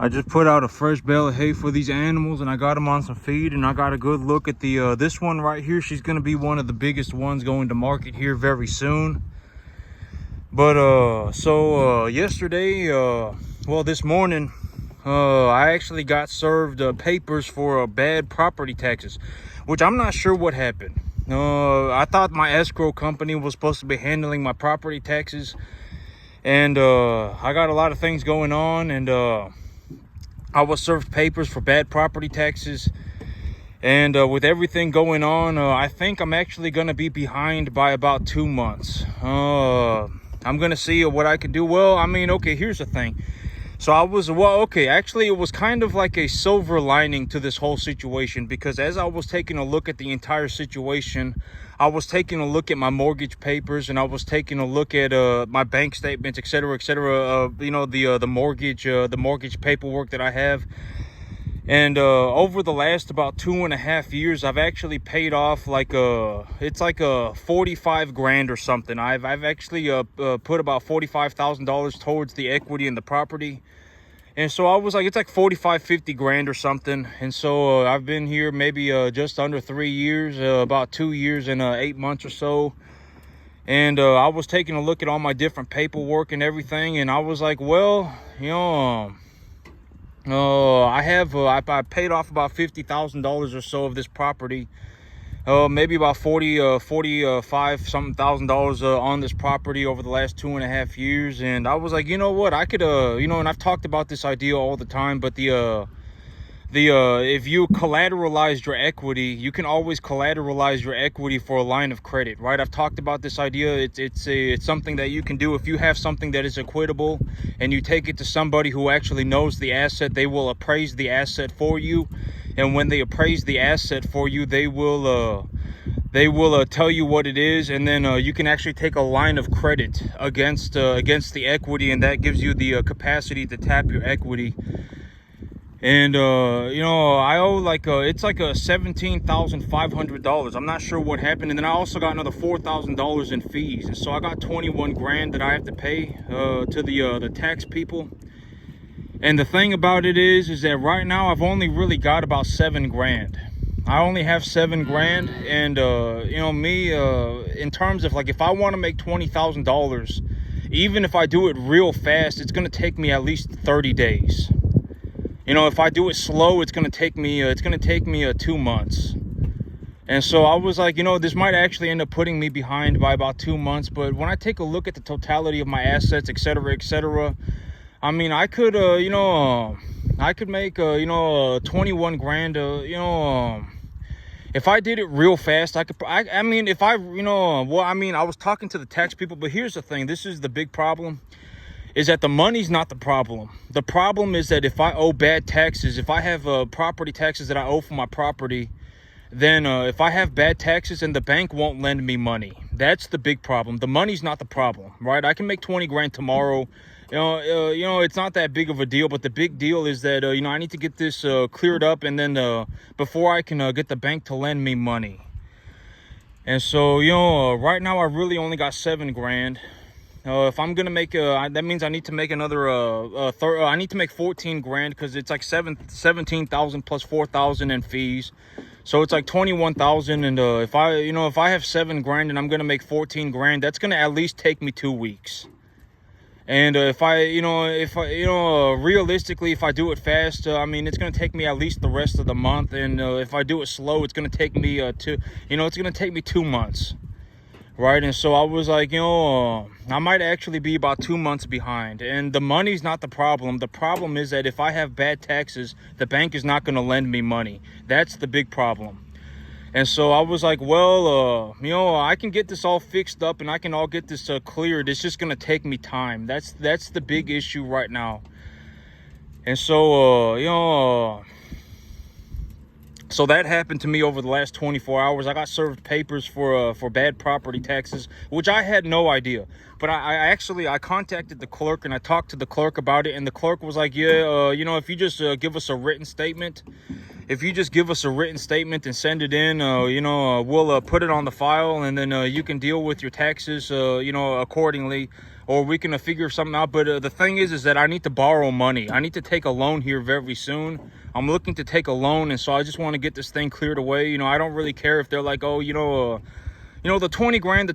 I just put out a fresh bale of hay for these animals, and I got them on some feed, and I got a good look at the this one right here. She's going to be one of the biggest ones going to market here very soon. But yesterday, well, this morning, I actually got served papers for bad property taxes, which I'm not sure what happened. I thought my escrow company was supposed to be handling my property taxes, and I got a lot of things going on, and I was served papers for bad property taxes. And with everything going on, I think I'm actually going to be behind by about 2 months. I'm going to see what I can do. Well, I mean, okay, here's the thing. So actually, it was kind of like a silver lining to this whole situation, because as I was taking a look at the entire situation, I was taking a look at my mortgage papers, and I was taking a look at my bank statements, etc., etc. You know, the mortgage paperwork that I have. And over the last about 2.5 years, I've actually paid off like it's like a 45 grand or something. I've actually put about $45,000 towards the equity in the property. And so I was like, it's like 50 grand or something. And so I've been here maybe just under 3 years, about 2 years and 8 months or so. And I was taking a look at all my different paperwork and everything, and I was like, well, you know, I paid off about $50,000 or so of this property. Maybe about 45 something thousand dollars on this property over the last 2.5 years. And I was like, you know what, I could, and I've talked about this idea all the time, but if you collateralize your equity, you can always collateralize your equity for a line of credit, right? I've talked about this idea. It's something that you can do. If you have something that is equitable and you take it to somebody who actually knows the asset, they will appraise the asset for you. And when they appraise the asset for you, they will tell you what it is, and then you can actually take a line of credit against the equity, and that gives you the capacity to tap your equity. And I owe like it's like a $17,500. I'm not sure what happened. And then I also got another $4,000 in fees, and so I got 21 grand that I have to pay to the tax people. And the thing about it is that right now I've only really got about 7 grand. I only have 7 grand, and in terms of like, if I want to make $20,000, even if I do it real fast, it's going to take me at least 30 days. You know, if I do it slow, it's gonna take me 2 months. And so I was like, this might actually end up putting me behind by about 2 months. But when I take a look at the totality of my assets, etc., etc., I mean, I could, I could make, 21 grand. If I did it real fast, I could. I mean, if I, I was talking to the tax people, but here's the thing. This is the big problem. Is that the money's not the problem. The problem is that if I owe bad taxes, if I have property taxes that I owe for my property, then if I have bad taxes, and the bank won't lend me money. That's the big problem. The money's not the problem, right? I can make 20 grand tomorrow. It's not that big of a deal, but the big deal is that, I need to get this cleared up, and then before I can get the bank to lend me money. And so, right now I really only got 7 grand. If I'm gonna make that means I need to make another I need to make 14 grand, because it's like 17,000 plus 4,000 in fees, so it's like 21,000. And if I have 7 grand and I'm gonna make 14 grand, that's gonna at least take me 2 weeks. And realistically, if I do it fast, I mean, it's gonna take me at least the rest of the month. And if I do it slow, it's gonna take me it's gonna take me 2 months. Right. And so I was like, I might actually be about 2 months behind. And the money's not the problem. The problem is that if I have bad taxes, the bank is not going to lend me money. That's the big problem. And so I was like, well, I can get this all fixed up, and I can all get this cleared. It's just going to take me time. That's the big issue right now. And so, so that happened to me over the last 24 hours. I got served papers for bad property taxes, which I had no idea. But I contacted the clerk, and I talked to the clerk about it, and the clerk was like, yeah, if you just give us a written statement, if you just give us a written statement and send it in, we'll put it on the file, and then you can deal with your taxes, accordingly, or we can figure something out. But the thing is that I need to borrow money. I need to take a loan here very soon. I'm looking to take a loan, and so I just want to get this thing cleared away. I don't really care if they're like, oh, the 20 grand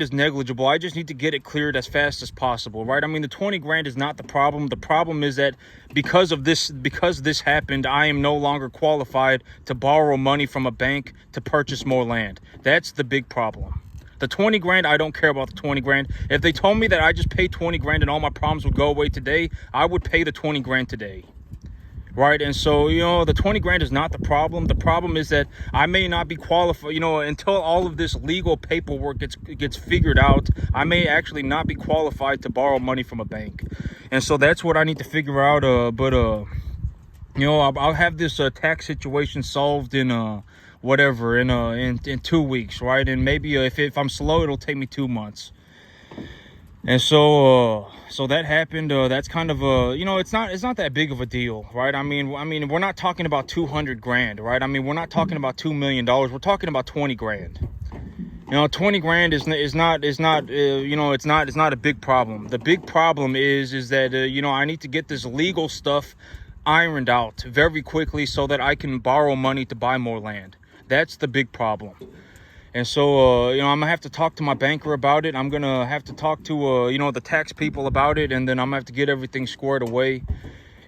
is negligible. I just need to get it cleared as fast as possible, right? I mean, the 20 grand is not the problem. The problem is that because this happened, I am no longer qualified to borrow money from a bank to purchase more land. That's the big problem. The 20 grand, I don't care about the 20 grand. If they told me that I just paid 20 grand and all my problems would go away today, I would pay the 20 grand today. Right? And so, the 20 grand is not the problem. The problem is that I may not be qualified, until all of this legal paperwork gets figured out. I may actually not be qualified to borrow money from a bank. And so that's what I need to figure out. I'll have this tax situation solved in in 2 weeks, right? And maybe if I'm slow, it'll take me 2 months. And so that happened. That's kind of it's not that big of a deal, right? I mean, we're not talking about 200 grand, right? I mean, we're not talking about $2 million. We're talking about 20 grand. 20 grand is not a big problem. The big problem is that I need to get this legal stuff ironed out very quickly so that I can borrow money to buy more land. That's the big problem. And so, I'm going to have to talk to my banker about it. I'm going to have to talk to, the tax people about it. And then I'm going to have to get everything squared away.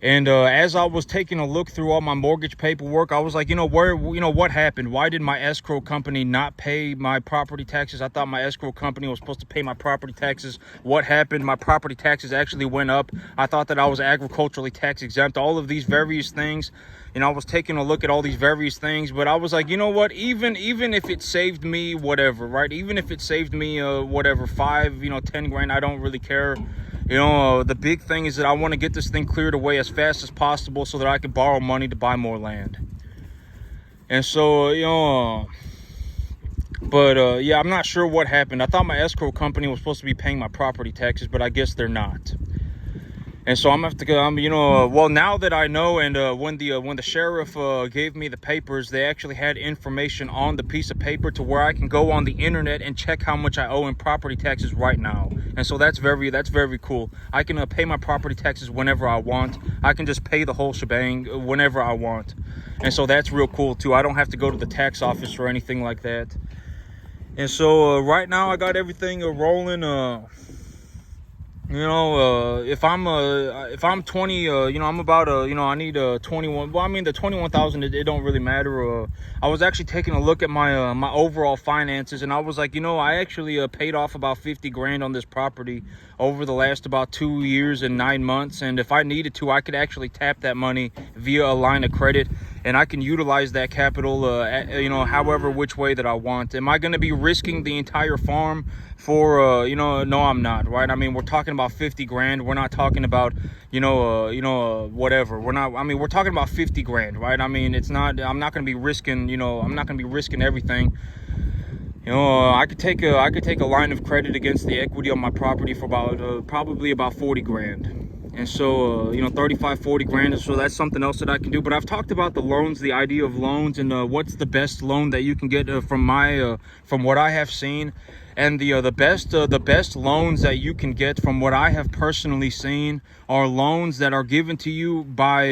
And as I was taking a look through all my mortgage paperwork, I was like, what happened? Why did my escrow company not pay my property taxes? I thought my escrow company was supposed to pay my property taxes. What happened? My property taxes actually went up. I thought that I was agriculturally tax exempt. All of these various things. I was taking a look at all these various things, but I was like, what? Even if it saved me whatever, right? Even if it saved me 10 grand, I don't really care. The big thing is that I want to get this thing cleared away as fast as possible so that I can borrow money to buy more land. And so, I'm not sure what happened. I thought my escrow company was supposed to be paying my property taxes, but I guess they're not. And so I'm gonna have to go. Well, now that I know, and when the sheriff gave me the papers, they actually had information on the piece of paper to where I can go on the internet and check how much I owe in property taxes right now. And so that's very cool. I can pay my property taxes whenever I want. I can just pay the whole shebang whenever I want. And so that's real cool too. I don't have to go to the tax office or anything like that. And so right now I got everything rolling. If I'm 20, I'm about, I need 21. Well, I mean, the 21,000, it don't really matter. I was actually taking a look at my my overall finances, and I was like, I actually paid off about 50 grand on this property over the last about 2 years and 9 months. And if I needed to, I could actually tap that money via a line of credit, and I can utilize that capital, however which way that I want. Am I going to be risking the entire farm for, no, I'm not, right? I mean, we're talking about 50 grand. We're not talking about, whatever. We're talking about 50 grand, right? I mean, I'm not going to be risking, I'm not going to be risking everything. I could take a line of credit against the equity on my property for about, probably about 40 grand. And so, 35, 40 grand. And so that's something else that I can do. But I've talked about the loans, the idea of loans, and what's the best loan that you can get from what I have seen. And the best loans that you can get from what I have personally seen are loans that are given to you by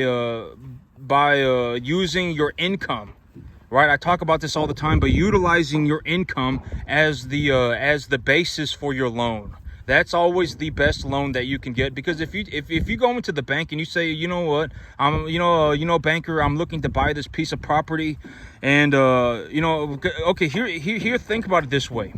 using your income. Right, I talk about this all the time, but utilizing your income as the basis for your loan. That's always the best loan that you can get, because if you go into the bank and you say, banker, I'm looking to buy this piece of property, and okay, here, think about it this way.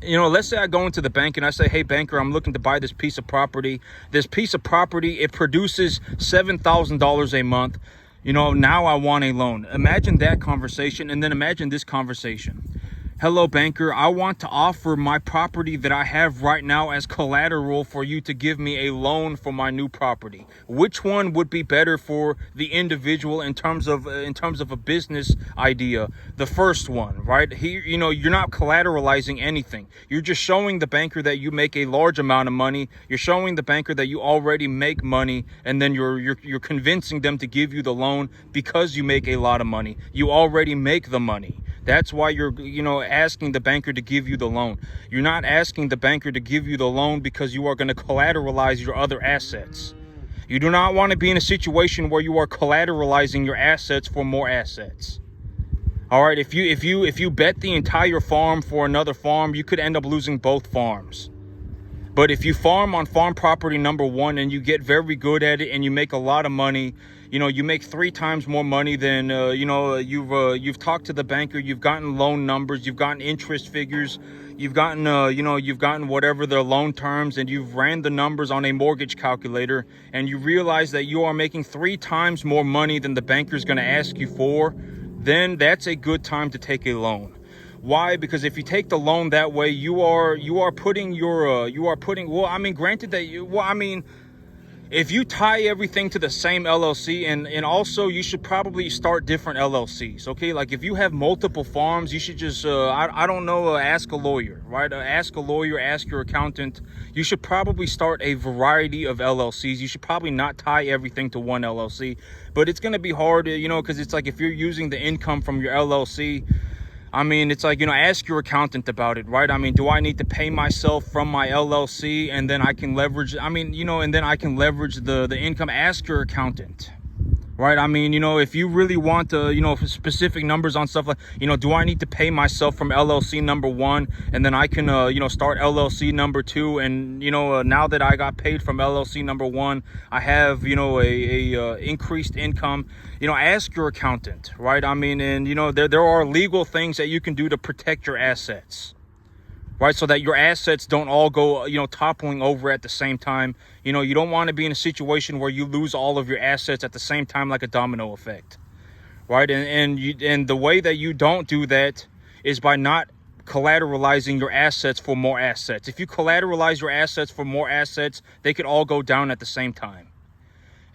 Let's say I go into the bank and I say, hey, banker, I'm looking to buy this piece of property. This piece of property, it produces $7,000 a month. Now I want a loan. Imagine that conversation, and then imagine this conversation. hello banker, I want to offer my property that I have right now as collateral for you to give me a loan for my new property. Which one would be better for the individual in terms of a business idea? The first one, right? Here, you know, you're not collateralizing anything. You're just showing the banker that you make a large amount of money. You're showing the banker that you already make money, and then you're convincing them to give you the loan because you make a lot of money. You already make the money. That's why you're, you know, asking the banker to give you the loan. You're not asking the banker to give you the loan because you are going to collateralize your other assets. You do not want to be in a situation where you are collateralizing your assets for more assets. All right, if you bet the entire farm for another farm, you could end up losing both farms. But if you farm on farm property number one and you get very good at it and you make a lot of money, you know, you make 3 times more money than, you've talked to the banker, you've gotten loan numbers, you've gotten interest figures, you've gotten, you've gotten whatever their loan terms, and you've ran the numbers on a mortgage calculator, and you realize that you are making 3 times more money than the banker's going to ask you for, then that's a good time to take a loan. Why? Because if you take the loan that way, you are putting well, I mean, granted that if you tie everything to the same LLC, and also you should probably start different LLCs, okay? Like if you have multiple farms, you should just, I don't know, ask a lawyer, right? Ask a lawyer, ask your accountant. You should probably start a variety of LLCs. You should probably not tie everything to one LLC, but it's going to be hard, you know, because it's like if you're using the income from your LLC, I mean, it's like, you know, ask your accountant about it, right? I mean, do I need to pay myself from my LLC and then I can leverage, and then I can leverage the income? Ask your accountant, right? I mean, you know, if you really want to, you know, specific numbers on stuff like, you know, do I need to pay myself from LLC number 1 and then I can, start LLC number 2? And, now that I got paid from LLC number 1, I have, a increased income. Ask your accountant, right? I mean, and, there are legal things that you can do to protect your assets, right? So that your assets don't all go, toppling over at the same time. You don't want to be in a situation where you lose all of your assets at the same time, like a domino effect, right? And the way that you don't do that is by not collateralizing your assets for more assets. If you collateralize your assets for more assets, they could all go down at the same time.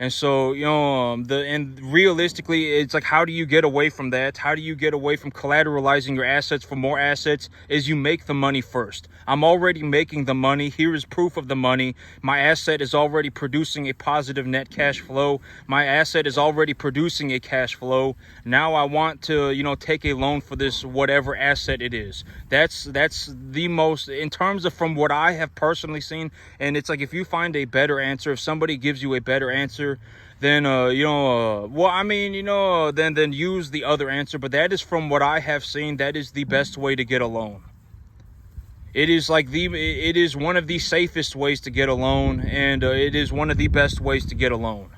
And so, and realistically, it's like, how do you get away from that? How do you get away from collateralizing your assets for more assets? Is you make the money first. I'm already making the money. Here is proof of the money. My asset is already producing a positive net cash flow. My asset is already producing a cash flow. Now I want to, take a loan for this, whatever asset it is. That's the most, in terms of from what I have personally seen. And it's like, if you find a better answer, if somebody gives you a better answer, then then use the other answer. But that is, from what I have seen, that is the best way to get a loan. It is one of the safest ways to get a loan, and it is one of the best ways to get a loan.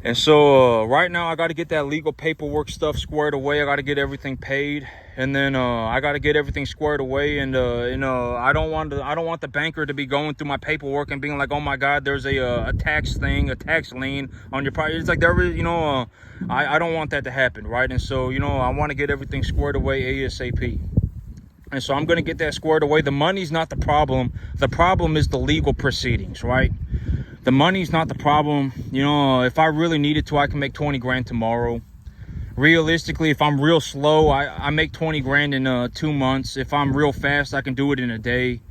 And so right now I got to get that legal paperwork stuff squared away. I got to get everything paid, and then I got to get everything squared away. And I don't want the banker to be going through my paperwork and being like, oh my God, there's a tax lien on your property. It's like, I don't want that to happen, right? And so I want to get everything squared away ASAP. And so I'm going to get that squared away. The money's not the problem. The problem is the legal proceedings, right? The money's not the problem. If I really needed to, I can make 20 grand tomorrow. Realistically, if I'm real slow, I make 20 grand in 2 months. If I'm real fast, I can do it in a day.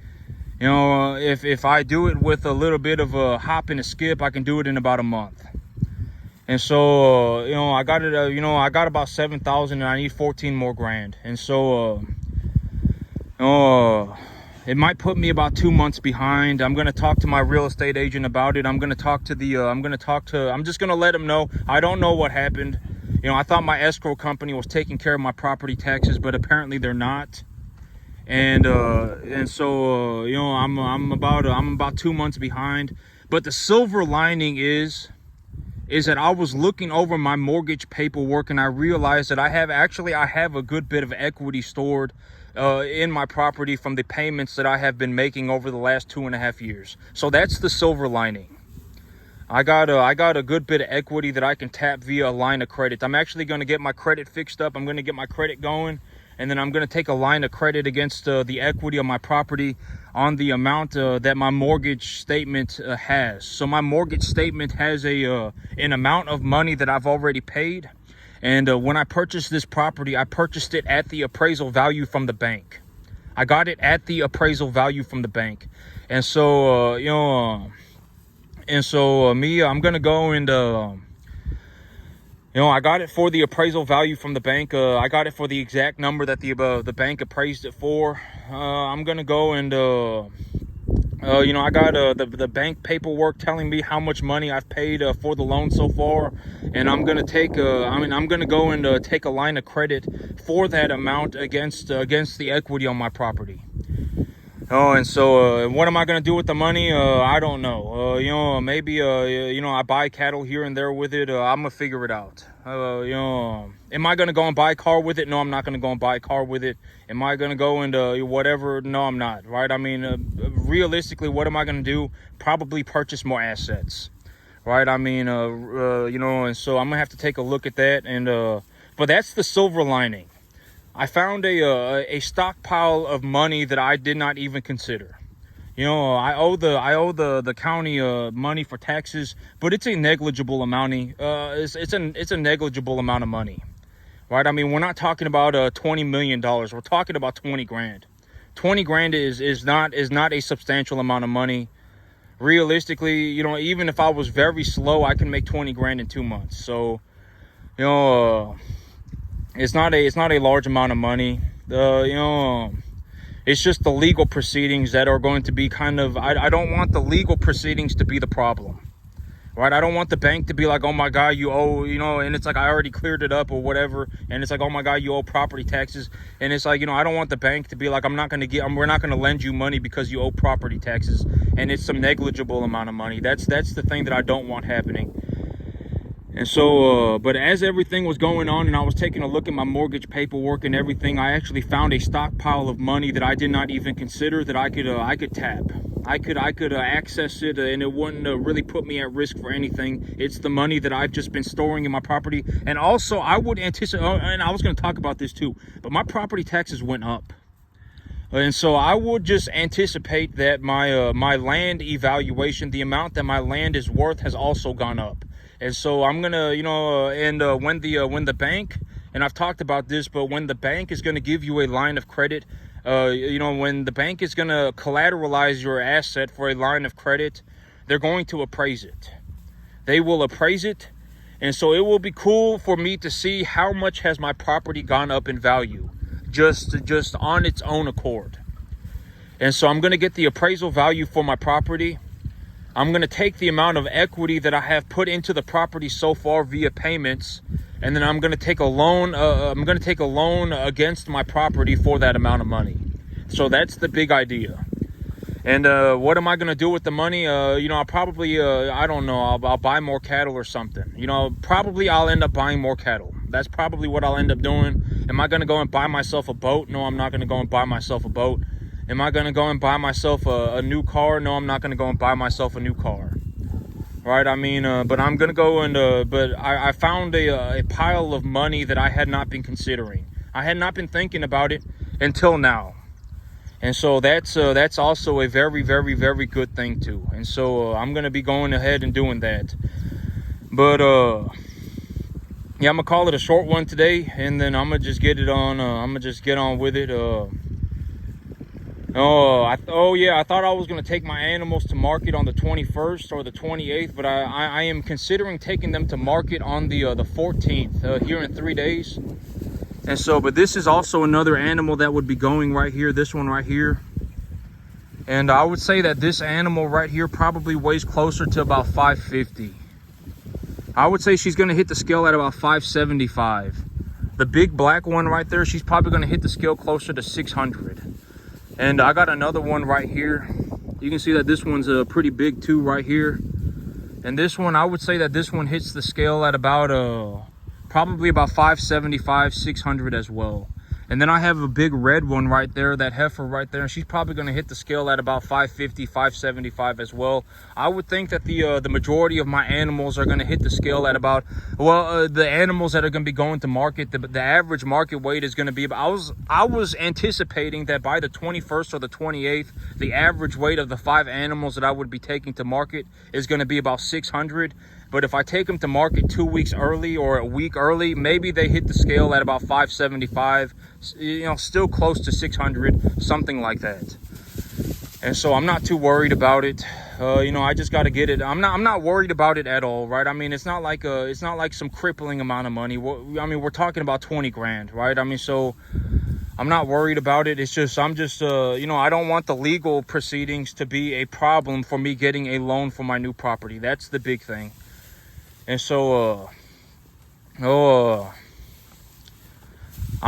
If I do it with a little bit of a hop and a skip, I can do it in about a month. And so, I got it, I got about 7,000 and I need 14 more grand. And so, it might put me about 2 months behind. I'm going to talk to my real estate agent about it. I'm just going to let him know. I don't know what happened. I thought my escrow company was taking care of my property taxes, but apparently they're not. And so, I'm about 2 months behind. But the silver lining is that I was looking over my mortgage paperwork and I realized that I have a good bit of equity stored in my property from the payments that I have been making over the last 2.5 years. So that's the silver lining. I got a good bit of equity that I can tap via a line of credit. I'm actually going to get my credit fixed up. I'm going to get my credit going, and then I'm going to take a line of credit against the equity of my property on the amount that my mortgage statement has. So my mortgage statement has an amount of money that I've already paid. And when I purchased this property, I purchased it at the appraisal value from the bank. I got it at the appraisal value from the bank. And so, I'm going to go and, I got it for the appraisal value from the bank. I got it for the exact number that the bank appraised it for. I'm going to go and, I got the bank paperwork telling me how much money I've paid for the loan so far, and I'm gonna take I'm gonna go and take a line of credit for that amount against the equity on my property. Oh, and so what am I gonna do with the money? I don't know. Maybe I buy cattle here and there with it. I'm gonna figure it out. Am I gonna go and buy a car with it? No, I'm not gonna go and buy a car with it. Am I gonna go and whatever? No, I'm not. Right? I mean, realistically, what am I gonna do? Probably purchase more assets. Right? I mean, and so I'm gonna have to take a look at that. And but that's the silver lining. I found a stockpile of money that I did not even consider. I owe the county money for taxes, but it's a negligible amount. It's a negligible amount of money, right? I mean, we're not talking about $20 million. We're talking about 20 grand. 20 grand is not a substantial amount of money. Realistically, even if I was very slow, I can make 20 grand in 2 months. So, it's not a large amount of money. It's just the legal proceedings that are going to be kind of, I don't want the legal proceedings to be the problem, right? I don't want the bank to be like, oh my God, you owe, and it's like, I already cleared it up or whatever. And it's like, oh my God, you owe property taxes. And it's like, I don't want the bank to be like, we're not going to lend you money because you owe property taxes. And it's some negligible amount of money. That's the thing that I don't want happening. And so, but as everything was going on and I was taking a look at my mortgage paperwork and everything, I actually found a stockpile of money that I did not even consider that I could tap. I could access it, and it wouldn't really put me at risk for anything. It's the money that I've just been storing in my property. And also, I would anticipate, and I was going to talk about this too, but my property taxes went up. And so I would just anticipate that my land evaluation, the amount that my land is worth, has also gone up. And so I'm gonna, when the bank, and I've talked about this, but when the bank is gonna give you a line of credit, when the bank is gonna collateralize your asset for a line of credit, they're going to appraise it. They will appraise it, and so it will be cool for me to see how much has my property gone up in value, just on its own accord. And so I'm gonna get the appraisal value for my property. I'm going to take the amount of equity that I have put into the property so far via payments, and then I'm going to take a loan. I'm going to take a loan against my property for that amount of money. So that's the big idea. And what am I going to do with the money? I'll probably, I don't know, I'll buy more cattle or something. Probably I'll end up buying more cattle. That's probably what I'll end up doing. Am I going to go and buy myself a boat? No, I'm not going to go and buy myself a boat. Am I going to go and buy myself a new car? No, I'm not going to go and buy myself a new car. Right? I mean, but I'm going to go and, but I found a pile of money that I had not been considering. I had not been thinking about it until now. And so that's also a very, very, very good thing too. And so I'm going to be going ahead and doing that. But, yeah, I'm going to call it a short one today, and then I'm going to just get it on, I'm going to just get on with it. I thought I was going to take my animals to market on the 21st or the 28th, but I am considering taking them to market on the 14th, here in 3 days. And so, but this is also another animal that would be going right here, this one right here. And I would say that this animal right here probably weighs closer to about 550. I would say she's going to hit the scale at about 575. The big black one right there, she's probably going to hit the scale closer to 600. And I got another one right here. You can see that this one's pretty big too right here. And this one, I would say that this one hits the scale at about probably about 575, 600 as well. And then I have a big red one right there, that heifer right there, and she's probably going to hit the scale at about 550, 575 as well. I would think that the majority of my animals are going to hit the scale at about, well, the animals that are going to be going to market, the average market weight is going to be about, I was anticipating that by the 21st or the 28th, the average weight of the 5 animals that I would be taking to market is going to be about 600. But if I take them to market 2 weeks early or a week early, maybe they hit the scale at about 575, you know, still close to 600, something like that. And so I'm not too worried about it. You know, I just got to get it. I'm not worried about it at all, right? I mean, it's not like some crippling amount of money. I mean, we're talking about 20 grand, right? I mean, so I'm not worried about it. It's just, you know, I don't want the legal proceedings to be a problem for me getting a loan for my new property. That's the big thing. And so, I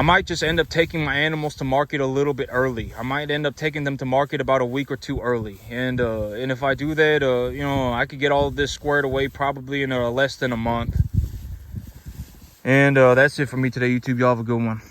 might just end up taking my animals to market a little bit early. I might end up taking them to market about a week or two early. And if I do that, you know, I could get all of this squared away probably in less than a month. And that's it for me today, YouTube. Y'all have a good one.